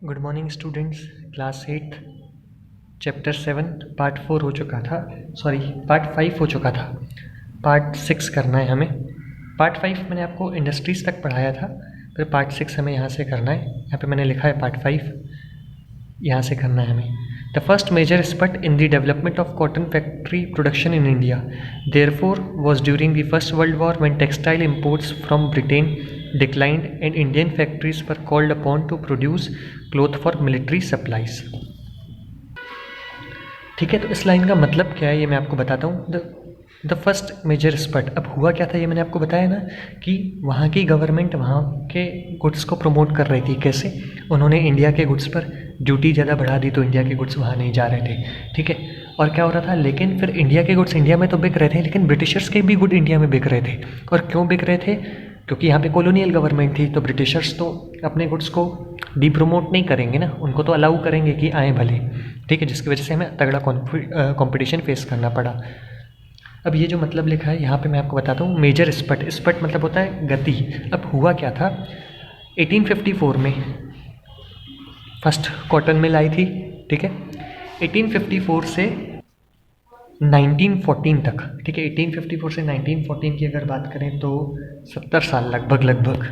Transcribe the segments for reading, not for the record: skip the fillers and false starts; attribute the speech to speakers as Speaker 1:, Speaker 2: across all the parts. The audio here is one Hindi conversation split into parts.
Speaker 1: Good morning students. Class 8 chapter 7 part 4 हो चुका था, सॉरी पार्ट 5 हो चुका था। पार्ट 6 करना है हमें। पार्ट 5 मैंने आपको इंडस्ट्रीज़ तक पढ़ाया था, फिर पार्ट 6 हमें यहाँ से करना है। यहाँ पे मैंने लिखा है पार्ट 5, यहाँ से करना है हमें। The first major spurt in the development of cotton factory production in India therefore was during the First World War, when textile imports from Britain declined and Indian factories were called upon to produce cloth for military supplies। ठीक है, तो इस लाइन का मतलब क्या है ये मैं आपको बताता हूँ। द फर्स्ट मेजर स्पट, अब हुआ क्या था ये मैंने आपको बताया ना कि वहाँ की गवर्नमेंट वहाँ के गुड्स को प्रमोट कर रही थी। कैसे? उन्होंने इंडिया के गुड्स पर ड्यूटी ज़्यादा बढ़ा दी, तो इंडिया के गुड्स वहाँ नहीं जा रहे थे। ठीक है, और क्या हो रहा था, लेकिन फिर इंडिया के गुड्स इंडिया में तो बिक रहे थे, लेकिन ब्रिटिशर्स के भी गुड इंडिया में बिक रहे थे। और क्यों बिक रहे थे? क्योंकि यहाँ पे कॉलोनियल गवर्नमेंट थी, तो ब्रिटिशर्स तो अपने गुड्स को डी प्रमोट नहीं करेंगे ना, उनको तो अलाउ करेंगे कि आए भले। ठीक है, जिसकी वजह से हमें तगड़ा कॉम्पिटिशन फेस करना पड़ा। अब ये जो मतलब लिखा है यहाँ पे मैं आपको बताता हूँ। मेजर स्पट, स्पट मतलब होता है गति। अब हुआ क्या था, 1854 में फर्स्ट कॉटन मिल आई थी। ठीक है, 1854 से 1914 तक। ठीक है, 1854 से 1914 की अगर बात करें तो 70 साल लगभग,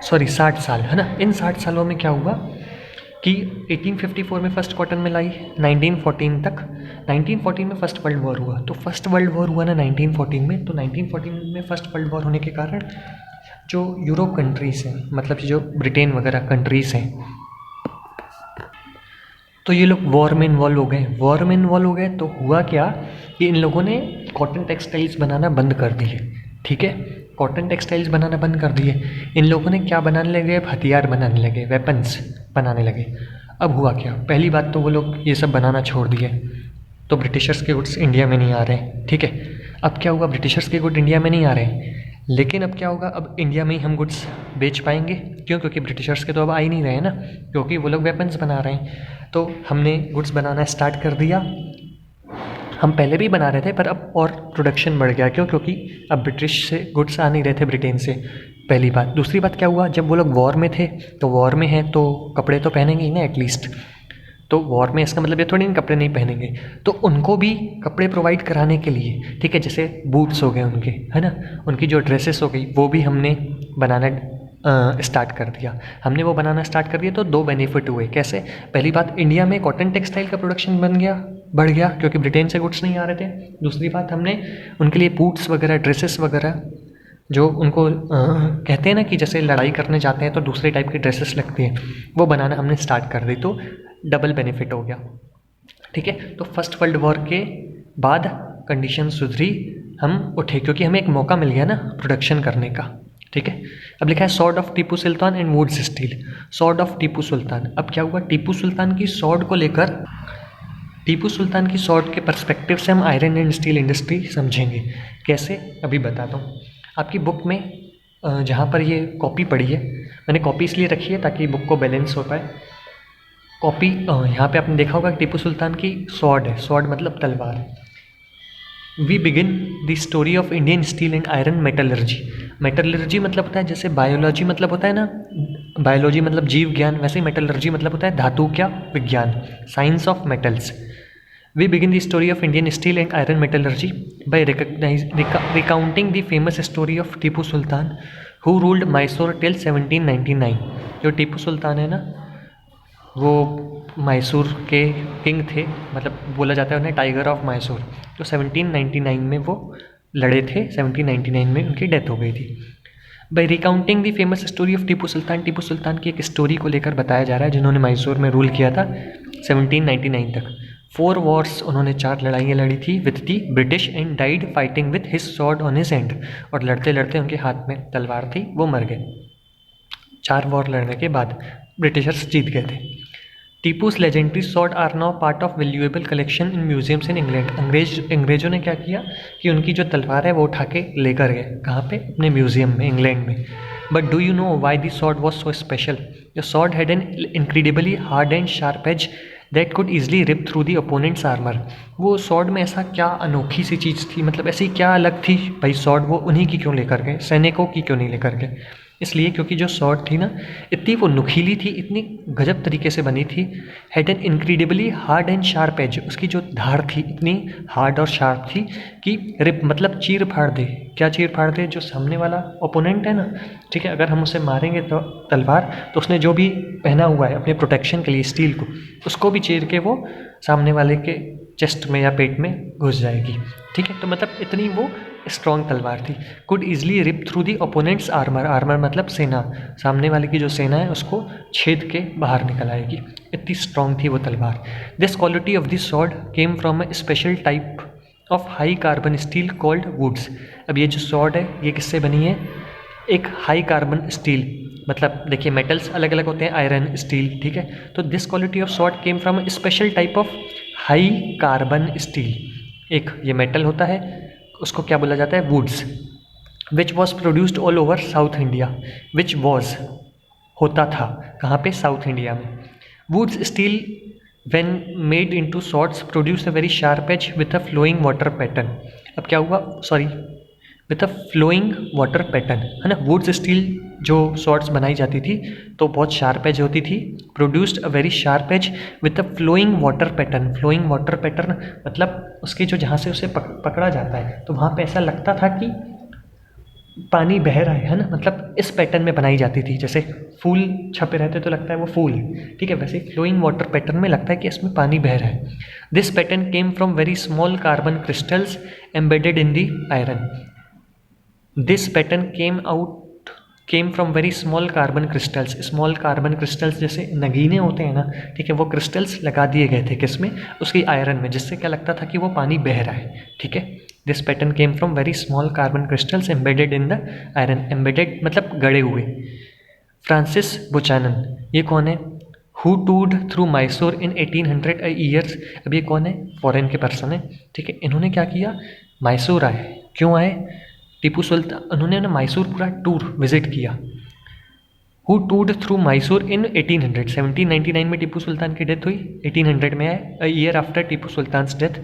Speaker 1: सॉरी 60 साल, है ना। इन 60 सालों में क्या हुआ कि 1854 में फर्स्ट कॉटन मिल आई, 1914 तक। 1914 में फर्स्ट वर्ल्ड वॉर हुआ, तो फर्स्ट वर्ल्ड वॉर हुआ ना 1914 में, तो 1914 में फर्स्ट वर्ल्ड वॉर होने के कारण जो यूरोप कंट्रीज़ हैं, मतलब जो ब्रिटेन वगैरह कंट्रीज़ हैं, तो ये लोग वॉर में इन्वॉल्व हो गए। तो हुआ क्या कि इन लोगों ने कॉटन टेक्सटाइल्स बनाना बंद कर दिए। ठीक है, कॉटन टेक्सटाइल्स बनाना बंद कर दिए। इन लोगों ने क्या बनाने लगे, हथियार बनाने लगे, वेपन्स बनाने लगे। अब हुआ क्या, पहली बात तो वो लोग ये सब बनाना छोड़ दिए, तो ब्रिटिशर्स के गुड्स इंडिया में नहीं आ रहे। ठीक है, अब क्या हुआ, ब्रिटिशर्स के गुड इंडिया में नहीं आ रहे, लेकिन अब क्या होगा, अब इंडिया में ही हम गुड्स बेच पाएंगे। क्यों? क्योंकि ब्रिटिशर्स के तो अब आ ही नहीं रहे हैं ना, क्योंकि वो लोग वेपन्स बना रहे हैं। तो हमने गुड्स बनाना स्टार्ट कर दिया। हम पहले भी बना रहे थे, पर अब और प्रोडक्शन बढ़ गया। क्यों? क्योंकि अब ब्रिटिश से गुड्स आ नहीं रहे थे, ब्रिटेन से। पहली बात। दूसरी बात क्या हुआ, जब वो लोग वॉर में थे, तो वॉर में हैं तो कपड़े तो पहनेंगे ही ना एटलीस्ट। तो वॉर में इसका मतलब ये थोड़ी नहीं कपड़े नहीं पहनेंगे, तो उनको भी कपड़े प्रोवाइड कराने के लिए, ठीक है, जैसे बूट्स हो गए उनके, है ना, उनकी जो ड्रेसेस हो गई, वो भी हमने बनाना स्टार्ट कर दिया। हमने वो बनाना स्टार्ट कर दिया तो दो बेनिफिट हुए। कैसे? पहली बात, इंडिया में कॉटन टेक्सटाइल का प्रोडक्शन बढ़ गया क्योंकि ब्रिटेन से गुड्स नहीं आ रहे थे। दूसरी बात, हमने उनके लिए बूट्स वगैरह, ड्रेसेस वगैरह, जो उनको कहते हैं ना कि जैसे लड़ाई करने जाते हैं तो दूसरे टाइप की ड्रेसेस लगती हैं, वो बनाना हमने स्टार्ट कर दी, तो डबल बेनिफिट हो गया। ठीक है, तो फर्स्ट वर्ल्ड वॉर के बाद कंडीशन सुधरी, हम उठे क्योंकि हमें एक मौका मिल गया ना प्रोडक्शन करने का। ठीक है, अब लिखा है sword of Tipu Sultan and wootz steel. Sword of Tipu Sultan, अब क्या हुआ, टीपू सुल्तान की सॉर्ड को लेकर, टीपू सुल्तान की सॉर्ड के पर्सपेक्टिव से हम आयरन एंड स्टील इंडस्ट्री समझेंगे। कैसे, अभी बताता हूँ। आपकी बुक में जहाँ पर ये कॉपी पड़ी है, मैंने कॉपी इसलिए रखी है ताकि बुक को बैलेंस हो पाए। कॉपी यहाँ पे आपने देखा होगा टीपू सुल्तान की सॉर्ड है, सॉर्ड मतलब तलवार। We begin the story of Indian steel and iron metallurgy. Metallurgy मतलब होता है, जैसे बायोलॉजी मतलब होता है ना, बायोलॉजी मतलब जीव ज्ञान, वैसे ही मेटलर्जी मतलब होता है धातु क्या विज्ञान, science of metals. We begin the story of Indian steel and iron metallurgy by recounting the famous story of Tipu Sultan, who ruled Mysore till 1799। जो टीपू सुल्तान है ना, वो मैसूर के किंग थे, मतलब बोला जाता है उन्हें टाइगर ऑफ मैसूर। तो 1799 में वो लड़े थे, 1799 में उनकी डेथ हो गई थी। By recounting the famous story of Tipu Sultan, Tipu Sultan की एक स्टोरी को लेकर बताया जा रहा है जिन्होंने मैसूर में रूल किया था 1799 तक। 4 वॉर्स, उन्होंने 4 लड़ाइयाँ लड़ी थी with the British and died fighting with his sword on his and. और लड़ते लड़ते उनके हाथ में तलवार थी, वो मर गए। 4 वॉर लड़ने के बाद ब्रिटिशर्स जीत गए थे। Tipu's legendary sword are now part of valuable collection in museums in England. अंग्रेजों ने क्या किया कि उनकी जो तलवार है वो उठा के लेकर गए, कहाँ पे, अपने म्यूजियम में, इंग्लैंड में। But do you know why the sword was so special? The sword had an incredibly hard and sharp edge that could easily rip through the opponent's armour. वो सॉर्ड में ऐसा क्या अनोखी सी चीज़ थी, मतलब ऐसी क्या अलग थी भाई सॉर्ड, वो उन्हीं की क्यों लेकर गए, सैनिकों की क्यों नहीं लेकर गए? इसलिए क्योंकि जो स्वॉर्ड थी ना, इतनी वो नुकीली थी, इतनी गजब तरीके से बनी थी। Had an incredibly hard and sharp edge, उसकी जो धार थी इतनी हार्ड और शार्प थी कि रिप मतलब चीर फाड़ दे। क्या चीर फाड़ दे? जो सामने वाला ओपोनेंट है ना, ठीक है, अगर हम उसे मारेंगे तो तलवार, तो उसने जो भी पहना हुआ है अपने प्रोटेक्शन के लिए स्टील को, उसको भी चीर के वो सामने वाले के चेस्ट में या पेट में घुस जाएगी। ठीक है, तो मतलब इतनी वो स्ट्रॉन्ग तलवार थी। Could easily rip through the opponent's armour, armour मतलब सेना, सामने वाले की जो सेना है उसको छेद के बाहर निकल आएगी, इतनी स्ट्रॉन्ग थी वो तलवार। This quality of this sword came from a special type of high carbon steel called wootz. अब ये जो स्वॉर्ड है ये किससे बनी है? एक हाई कार्बन स्टील, मतलब देखिए मेटल्स अलग अलग होते हैं, आयरन, स्टील, ठीक है। तो this quality of sword came from a special type of high carbon steel, एक ये मेटल होता है, उसको क्या बोला जाता है? Wootz, which was produced all over South India. Which was होता था कहाँ पे? साउथ इंडिया में। Wootz steel when made into swords produce a very sharp edge with a flowing water pattern। अब क्या हुआ? Sorry, with a flowing water pattern, है ना। वुड्स स्टील जो स्वॉर्ड्स बनाई जाती थी तो बहुत शार्प एज होती थी। Produced a very sharp edge with a flowing water pattern. Flowing water pattern मतलब उसके जो जहाँ से उसे पकड़ा जाता है तो वहाँ पे ऐसा लगता था कि पानी बह रहा है ना, मतलब इस पैटर्न में बनाई जाती थी। जैसे फूल छपे रहते तो लगता है वो फूल, ठीक है, वैसे फ्लोइंग वाटर पैटर्न में लगता है कि इसमें पानी बह रहा है। This pattern came from very small carbon crystals embedded in the iron. This pattern came from very small carbon crystals. Small carbon crystals जैसे नगीने होते हैं ना, ठीक है, वो क्रिस्टल्स लगा दिए गए थे किसमें? उसकी आयरन में, जिससे क्या लगता था कि वो पानी बह रहा है, ठीक है। This pattern came from very small carbon crystals embedded in the iron. Embedded मतलब गड़े हुए। फ्रांसिस बुचानन, ये कौन है? Who toured through Mysore in 1800 years. अब ये कौन है? फॉरेन के पर्सन है, ठीक है। इन्होंने क्या किया? मैसूर आए। क्यों आए? टीपू सुल्तान, उन्होंने ना मैसूर पूरा टूर विजिट किया। Who toured through Mysore in 1800, 1799 में टीपू सुल्तान की डेथ हुई, 1800 में आए, a year after Tipu Sultan death.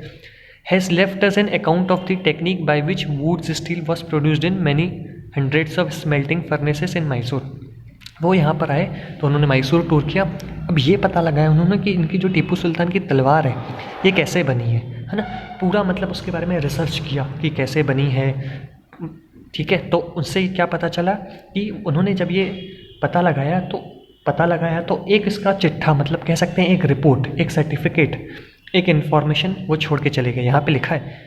Speaker 1: Has left us an account of the technique by which wootz steel was produced in many hundreds of smelting furnaces in Mysore. वो यहाँ पर आए तो उन्होंने मैसूर टूर किया। अब ये पता लगाया उन्होंने कि इनकी जो टीपू सुल्तान की तलवार है ये कैसे बनी है ना। पूरा मतलब उसके बारे में रिसर्च किया कि कैसे बनी है, ठीक है। तो उनसे क्या पता चला कि उन्होंने जब ये पता लगाया तो एक इसका चिट्ठा, मतलब कह सकते हैं एक रिपोर्ट, एक सर्टिफिकेट, एक इन्फॉर्मेशन वो छोड़ के चले गए। यहाँ पे लिखा है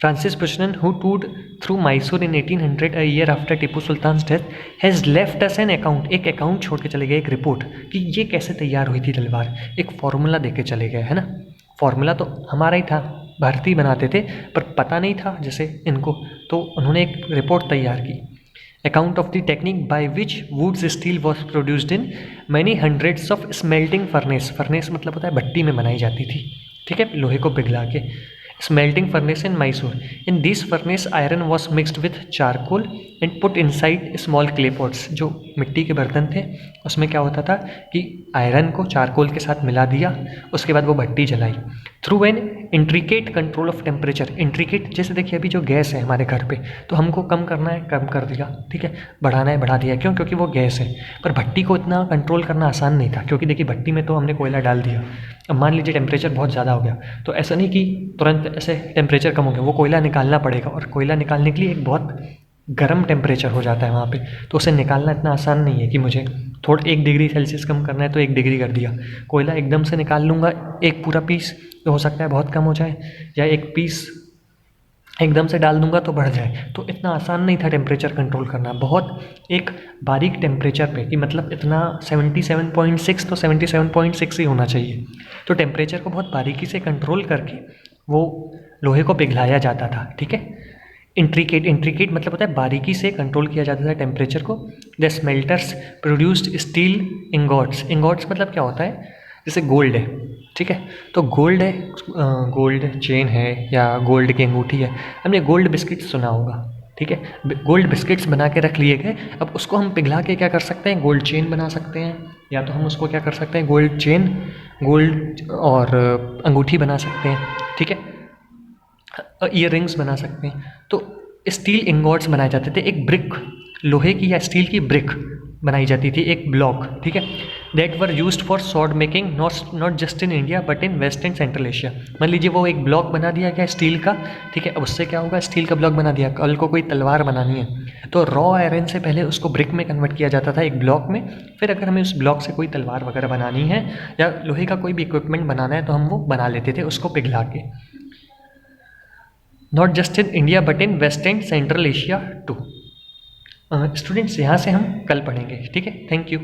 Speaker 1: Francis Buchanan who toured through Mysore in 1800 a year after Tipu Sultan death has left us an account. एक अकाउंट छोड़ के चले गए, एक रिपोर्ट, कि ये कैसे तैयार हुई थी तलवार। एक फार्मूला दे के चले गए, है ना। फार्मूला तो हमारा ही था, भारतीय बनाते थे, पर पता नहीं था जैसे इनको, तो उन्होंने एक रिपोर्ट तैयार की। Account of the technique by which wootz steel was produced in many hundreds of smelting furnace. Furnace मतलब होता है भट्टी में बनाई जाती थी, ठीक है, लोहे को पिघला के। Smelting furnace in Mysore. In this furnace iron was mixed with charcoal and put inside small clay pots. जो मिट्टी के बर्तन थे उसमें क्या होता था कि आयरन को चारकोल के साथ मिला दिया, उसके बाद वो भट्टी जलाई। Through an intricate control of temperature. Intricate जैसे देखिए अभी जो गैस है हमारे घर पे, तो हमको कम करना है, कम कर दिया, ठीक है, बढ़ाना है, बढ़ा दिया। क्यों? क्योंकि वो गैस है। पर भट्टी को इतना कंट्रोल करना आसान नहीं था, क्योंकि देखिए भट्टी में तो हमने कोयला डाल दिया, अब मान लीजिए टेम्परेचर बहुत ज़्यादा हो गया, तो ऐसा नहीं कि तुरंत ऐसे टेम्परेचर कम हो गया, वो कोयला निकालना पड़ेगा, और कोयला निकालने के लिए एक बहुत गर्म टेम्परेचर हो जाता है वहाँ पे, तो उसे निकालना इतना आसान नहीं है कि मुझे थोड़ा 1 डिग्री सेल्सियस कम करना है तो 1 डिग्री कर दिया। कोयला एकदम से निकाल लूँगा एक पूरा पीस तो हो सकता है बहुत कम हो जाए, या एक पीस एकदम से डाल दूंगा तो बढ़ जाए। तो इतना आसान नहीं था टेम्परेचर कंट्रोल करना, बहुत एक बारीक टेम्परेचर पे, कि मतलब इतना 77.6 तो 77.6 ही होना चाहिए। तो टेम्परेचर को बहुत बारीकी से कंट्रोल करके वो लोहे को पिघलाया जाता था, ठीक है। इंट्रिकेट मतलब होता है बारीकी से कंट्रोल किया जाता था टेम्परेचर को। The smelters produced steel ingots. Ingots मतलब क्या होता है? जैसे गोल्ड है, ठीक है, तो गोल्ड है, गोल्ड चेन है या गोल्ड की अंगूठी है, हमने गोल्ड बिस्किट्स सुना होगा, ठीक है। गोल्ड बिस्किट्स बना के रख लिए गए, अब उसको हम पिघला के क्या कर सकते हैं? गोल्ड चेन बना सकते हैं, या तो हम उसको क्या कर सकते हैं? गोल्ड चेन, गोल्ड और अंगूठी बना सकते हैं, ठीक है, ईयर रिंग्स बना सकते हैं। तो स्टील इंगॉट्स बनाए जाते थे, एक ब्रिक, लोहे की या स्टील की ब्रिक बनाई जाती थी, एक ब्लॉक, ठीक है, that were used for sword making, not just in India but in west and central Asia. मान लीजिए वो एक ब्लॉक बना दिया गया स्टील का, ठीक है, अब उससे क्या होगा, स्टील का ब्लॉक बना दिया, कल को कोई तलवार बनानी है तो रॉ आयरन से पहले उसको ब्रिक में कन्वर्ट किया जाता था, एक ब्लॉक में, फिर अगर हमें उस ब्लॉक से कोई तलवार वगैरह बनानी है या लोहे का कोई भी इक्विपमेंट बनाना है तो हम वो बना लेते थे उसको पिघला के। Not just in India but in west and central Asia too. Students यहाँ से हम कल पढ़ेंगे, ठीक है, थैंक यू।